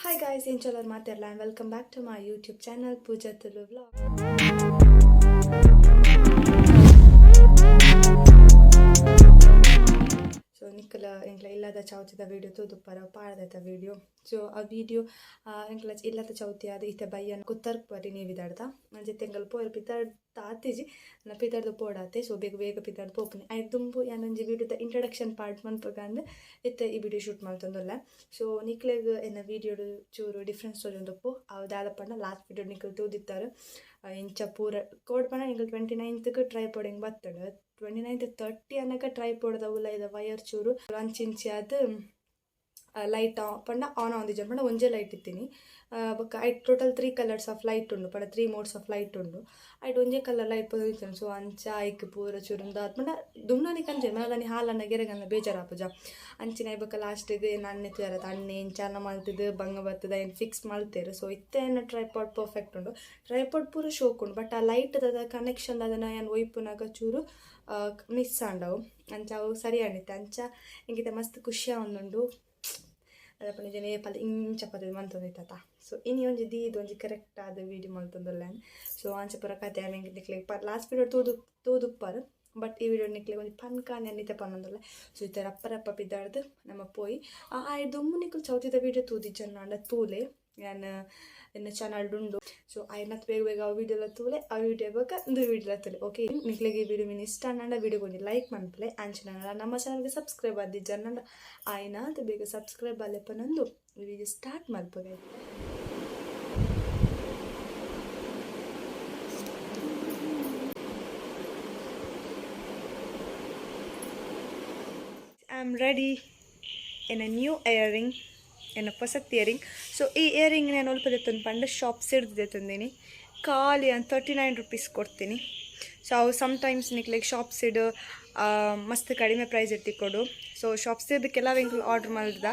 Hi guys, Inchalar Materla and welcome back to my YouTube channel Pooja Tulu vlog. So Nikala Engla ELADHA chouthi da video to para paadeta video. So a video Engla ELADHA chouthi adi ite bayan Kutthar pari ni vidarda. Anje tengal po pitar taatiji na pitar do podate so bega pitar popni. I dumbu yananje video the introduction part man pagande ite I video shoot maltandolla. So nikleg in a video churu different story undopu avdala panna last video nikal tudittar incha pura code panna nikal 29th ku tripod battadu 29th 30 ಅನ್ನಕ tripod ದವುಲ ಇದ wire ಚೂರು ಅಂಚಿಂಚಿ ಅದು light ಪಂಡ on ಆಂದಿಜನ್ ಪಂಡ ಒಂಜೆ light ಇತ್ತೀನಿ ಬೊಕ್ಕ ಐಟ್ total 3 colours of light ಉಂಡು ಪಂಡ 3 modes of light ಉಂಡು ಐಟ್ ಒಂಜೆ ಕಲರ್ ಲೈಟ್ ಪೊದಿತ್ತನು ಸೊ ಅಂಚ ಐಕ್ ಪೂರ ಚೂರುಂದ ಪಂಡ ದುಮ್ನಾನಿ ಕಂಜೆ ಮನದಾನಿ ಹಾಲನ್ನ ಗೆರೆಗನ್ನ ಬೇಜಾರಾಪುಜ ಅಂಚಿನ ಐಬಕ್ಕ ಲಾಸ್ಟಿಗೆ ನನ್ನೆ ತರತ ಅಣ್ಣೆ ಇಂಚಾನ ಮಲ್ತಿದ್ದು ಬಂಗ ಬರ್ತದ ಏನು ಫಿಕ್ಸ್ ಮಲ್ತೇರು ಸೊ ಇತ್ತೇನ ಟ್ರೈಪಾಡ್ ಪರ್ಫೆಕ್ಟ್ ಉಂಡು ಟ್ರೈಪಾಡ್ ಪೂರ ಶೋಕ್ ಉಂಡು ಬಟ್ ಆ ಲೈಟ್ ಅದ ಕನೆಕ್ಷನ್ ಅದನ್ನ ಏನು ಒಯ್ಪುನಾಗ ಚೂರು ಮಿಸ್ ಆಂಡವು ಅಂಚ ಅವು ಸರಿ ಆಣಿತ್ತೆ ಅಂಚ ಹಿಂಗಿತ ಮಸ್ತ್ ಖುಷಿ ಒಂದುಂಡು ಅದಪ್ಪ ನಿಜ ನೇಪಾಲ ಇಂಚ ಪದ ಮಂತೊಂದಿತ್ತ ಸೊ ಇನ್ನು ಒಂಜಿ ದೀದು ಒಂಜಿ ಕರೆಕ್ಟ್ ಆದ ವೀಡಿಯೋ ಮಲ್ತೊಂದುಲ್ಲ ಸೊ ಅಂಚ ಪೂರ ಕತೆ ಹೆಂಗೆ ನಿಕ್ಲಿಗೆ ಲಾಸ್ಟ್ ವೀಡಿಯೋ ತೂದುಪ್ಪಾರು ಬಟ್ ಈ ವಿಡಿಯೋ ನಿಕ್ಲಿಗೆ ಒಂದು ಪನ್ಕಾನೆ ಅನ್ನಿತೆ ಪನ್ನೊಂದಲ್ಲ ಸೊ ಈ ಥರ ರಪ್ಪ ಬಿದ್ದಾಡ್ದು ನಮ್ಮ ಪೋಯಿ ದುಮ್ಮು ನಿಕ್ಲು ಚೌತಿದ ವೀಡಿಯೋ ತೂದಿಜ್ಜನ್ನ ತೂಲೆ ನಾನು ಇನ್ನು ಚಾನಲ್ ಉಂಡು ಸೊ ಐನತ್ ಬೇಗ ಆ ವೀಡಿಯೋಲ ತೂಲೆ ಆ ವಿಡಿಯೋ ಬೇಕಾ ಒಂದು ವೀಡಿಯೋಲ ತೂಲೆ ಓಕೆ ನಿಕ್ಲಿಗೆ ಈ ವಿಡಿಯೋ ಮೀನು ಇಷ್ಟ ಅನ್ನಂಡ ವಿಡಿಯೋ ಕೊಂಚ ಲೈಕ್ ಮಾಡ್ಪಲೆ ಅಂಚನ ನಮ್ಮ ಚಾನಲ್ಗೆ ಸಬ್ಸ್ಕ್ರೈಬ್ ಆದಿಜ್ಜನ್ನಂಡ ಆಯ್ನ ಅದು ಬೇಗ ಸಬ್ಸ್ಕ್ರೈಬ್ ಅಲ್ಲಪ್ಪ ನಂದು ವಿಡಿಯೋ ಸ್ಟಾರ್ಟ್ ಮಾಡ್ಬೇಕು I am ready in a new earring ಏನು ಹೊಸತ್ ಇಯರಿಂಗ್ ಸೊ ಈ ಇಯರಿಂಗ್ ನಾನು ಒಲ್ಪದೆತ್ತೊಂದು ಪಂಡ ಶಾಪ್ಸ್ ಹಿಡ್ದಿದ್ದೆತ್ತಂದೀನಿ ಖಾಲಿ ಅಂತ 39 ರೂಪೀಸ್ ಕೊಡ್ತೀನಿ ಸೊ ಅವು ಸಮ್ಟೈಮ್ಸ್ ನಿಕ್ಲಿಗೆ ಶಾಪ್ಸ್ ಇಡು ಮಸ್ತ್ ಕಡಿಮೆ ಪ್ರೈಸ್ ಇರ್ತಿಕೊಡು ಸೊ ಶಾಪ್ಸ್ ಇದಕ್ಕೆಲ್ಲ ವಿಂಕ್ಲು ಆರ್ಡ್ರ್ ಮಾಡಿದ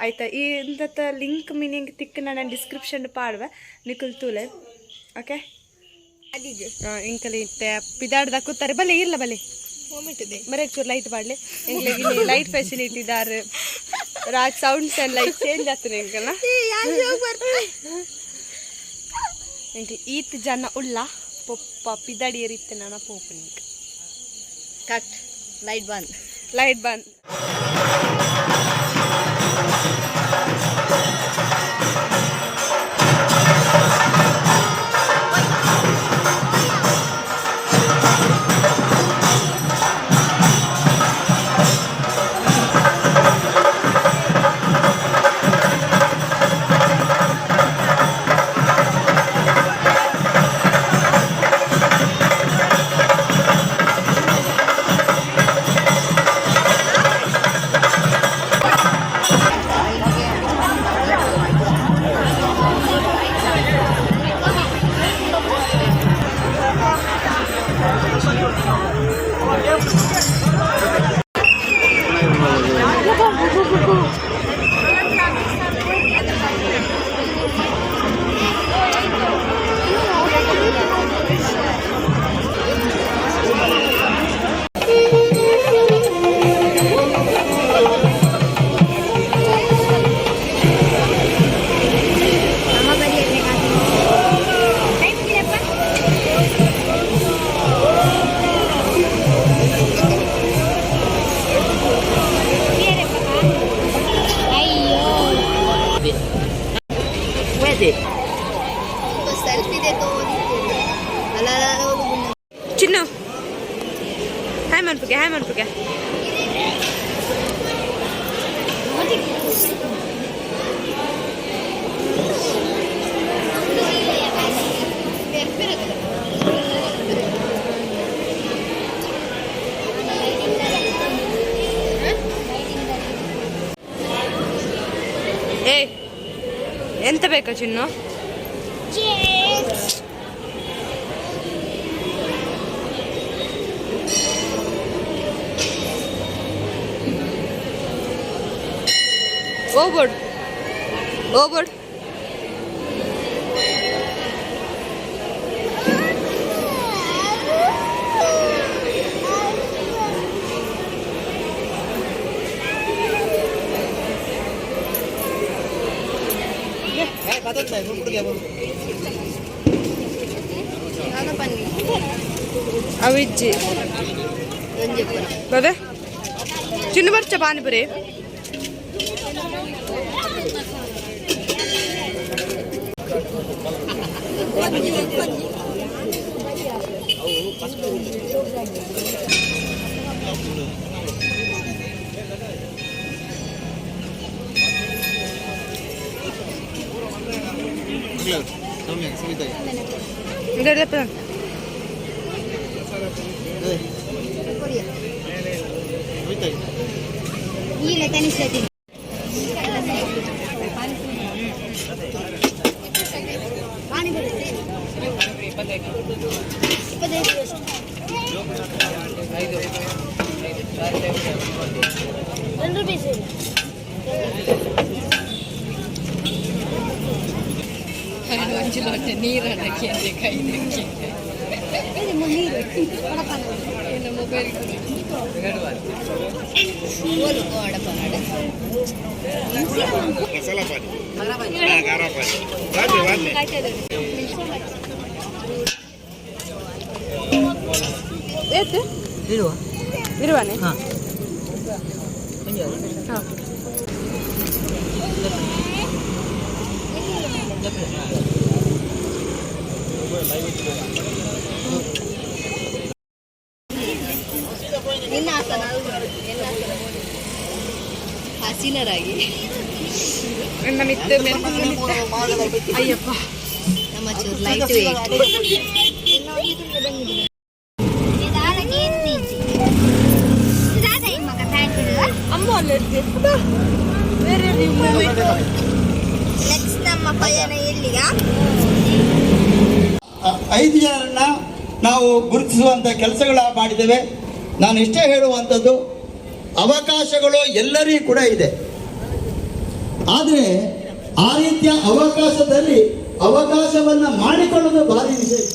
ಆಯ್ತಾ ಈ ಇಂಥ ಲಿಂಕ್ ಮೀನಿಂಗ್ ತಿಕ್ಕ ನಾನು ಡಿಸ್ಕ್ರಿಪ್ಷನ್ ಪಾಡುವೆ ನಿಖಲ್ ತೂಲೆ ಓಕೆ ಇಂಕಲಿ ಇತ್ತೆ ಪಿದಾಡ್ದ ಕೂತಾರೆ ಬಲೆ ಇರಲ್ಲ ಬಲೆ ಬರೀ ಚೂರು ಲೈಟ್ ಬಾಡ್ಲಿ ಎಂಗ್ಲಿಗೆ ಲೈಟ್ ಫೆಸಿಲಿಟಿ ಇದ್ದಾರೆ Raj sounds and light change ಆಗ್ತದೆ ಎಂಕಲ್ಲ ಎಂಕ್ಲಿ ಈತ್ ಜನ ಉಳ್ಳ ಪೊಪ್ಪ ಪಿದಾಡಿ ಏರಿತ್ತೆ ನಾನು ಪೋಪು ಕಟ್ ಲೈಟ್ ಬಂದ್ ಚಿನ್ನು ಹಾಯ್ ಮಾಡ್ಬೇಕೆ ಏ ಎಂತ ಬೇಕಾ ಚಿನ್ನು ಓಬೋರ್ಡ್ ಅವಿಜ್ಜಿ ಬಾಬೆ ಚಿನ್ನ ಬರ್ಚ ಪಾನಿಪುರಿ ಇರುವಾನೆ ಹಸಿನರಾಗಿ ಅಯ್ಯಪ್ಪ ನಮ್ಮ ಚೂರು ಲೈಟ್ ಅಮ್ಮ ಬೇರೆ ನಮ್ಮ ಪಯಣ ಎಲ್ಲಿಗ 5 ಜನರನ್ನ ನಾವು ಗುರುತಿಸುವಂಥ ಕೆಲಸಗಳ ಮಾಡಿದ್ದೇವೆ. ನಾನು ಇಷ್ಟೇ ಹೇಳುವಂಥದ್ದು, ಅವಕಾಶಗಳು ಎಲ್ಲರಿಗೂ ಕೂಡ ಇದೆ. ಆದರೆ ಆ ರೀತಿಯ ಅವಕಾಶದಲ್ಲಿ ಅವಕಾಶವನ್ನು ಮಾಡಿಕೊಳ್ಳೋದು ಭಾರಿ ವಿಶೇಷ.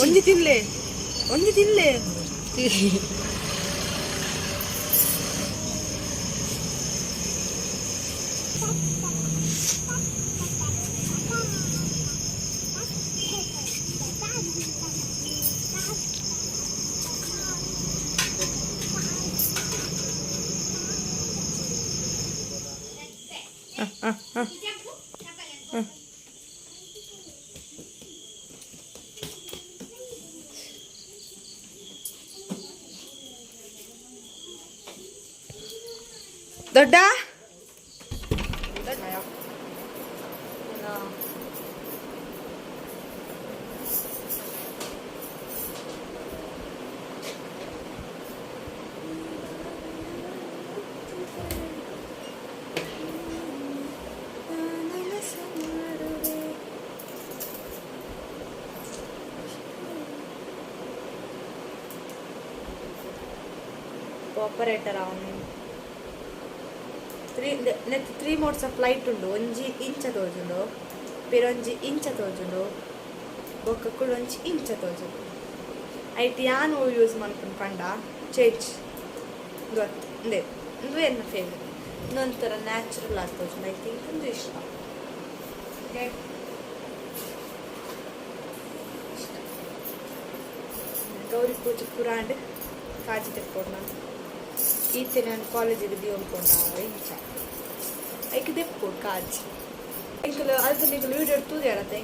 ಒಂಜಿ ತಿನ್ಲೆ ದೊಡ್ಡ ಆಪರೇಟರ್ ಅವನು 3 ಮೋಡ್ಸ್ ಆಫ್ ಲೈಟ್ ಉಂಡು. 1 ಇಂಚ ತೋಜುಂಡು, ಪಿರೊಂಜಿ ಇಂಚ ತೋಜುಂಡು, ಬೊಕ್ಕ ಕುಳೊಂಜಿ ಇಂಚ ತೋಜುಂಡು. ಐಟ್ ಯಾನು ಯೂಸ್ ಮಾಡ್ಕೊಂಡು ಪಂಡ ಚೇಂಜ್ ಗೊತ್ತು ಇಂದೇ ಇಂದು ಎನ್ನ ಫೇವ್ರೆಟ್. ಇನ್ನೊಂಥರ ನ್ಯಾಚುರಲ್ ಆಗಿ ತೋಜುಂಡು. ಐ ಥಿಂಕ್ ಒಂದು ಇಷ್ಟ. ಗೌರಿ ಪೂಜೆ ಪುರಾಂಡ್ ಕಾಜಿ ತೆಕ್ಕೊಂಡು ನಾನು ಈತೆ ನಾನು ಕಾಲೇಜಿಗೆ ದಿಯೋನ್ಕೊಂಡ ಇಂಚ ಐಕ್ ದೆಪ್ಪೋಡು ಕಾಜಿ ಎಂಕಲ್ ಅದು ನಿಂಕಲ್ ವೀಡಿಯೋ ತೂದಿ ಆಡತ್ತೆ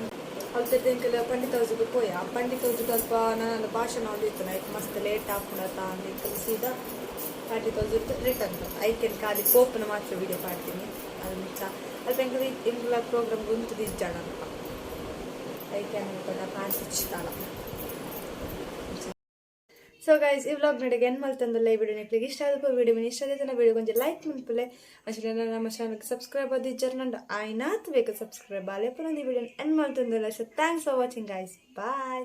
ಅಲ್ತದ ಎಂಕಲ್ ಪಂಡಿತ ಹೌಸಿಗೆ ಪೋಯ ಪಂಡಿತ ಹೌಸಿಗೆ ಅಲ್ಪ ನಾನು ಭಾಷಣ ಹೊಂದಿತ್ತು ಐಕ್ ಮಸ್ತ್ ಲೇಟ್ ಹಾಕೊಂಡತ್ತ ಅಂತ ಎಂಕಲ್ ಸೀದಾ ಪಂಡಿತ ಹೌಸಿಗೆ ರಿಟರ್ನ್ ಐಕೆನ್ ಕಾಲಿ ಕೋಪನ ಮಾತ್ರ ವೀಡಿಯೋ ಮಾಡ್ತೀನಿ. ಅದು ಮಿಂಚ ಅಲ್ಪ ಎಂಕಲ್ ಎಂಕಲ ಪ್ರೋಗ್ರಾಮ್ ಗುಂತುದು ಇಜ್ಜಾಡ ಅಲ್ಪ ಐಕೆ ಅನ್ಕೊಂಡ ಕಾಣಿಸ್ತಾಳ ಸೊ ಗೈಸ್ ಈ ವ್ಲಾಗ್ ನಡೆಗೆ ಏನು ಮಾಡ್ತಂದಲ್ಲ ಈ ವಿಡಿಯೋ ನಿಮಗೆ ಇಷ್ಟ ಆದ ವಿಡಿಯೋ ಇಷ್ಟ ಆದ ವಿಡಿಯೋ ಕೊಂಚ ಲೈಕ್ ಮಾಡ್ಪಲೆ ಅಷ್ಟೇ ನಮ್ಮ ಚಾನಲ್ಗೆ ಸಬ್ಸ್ಕ್ರೈಬ್ ಆದಿಜ್ಜರ್ ನಂದು ಆಯ್ನಾತ್ ಬೇಕು ಸಬ್ಸ್ಕ್ರೈಬ್ ಆಲೆ ಪುನಃ ಈ ವಿಡಿಯೋ ಏನು ಮಾಡ್ತಂದಲ್ಲ so thanks for watching guys bye.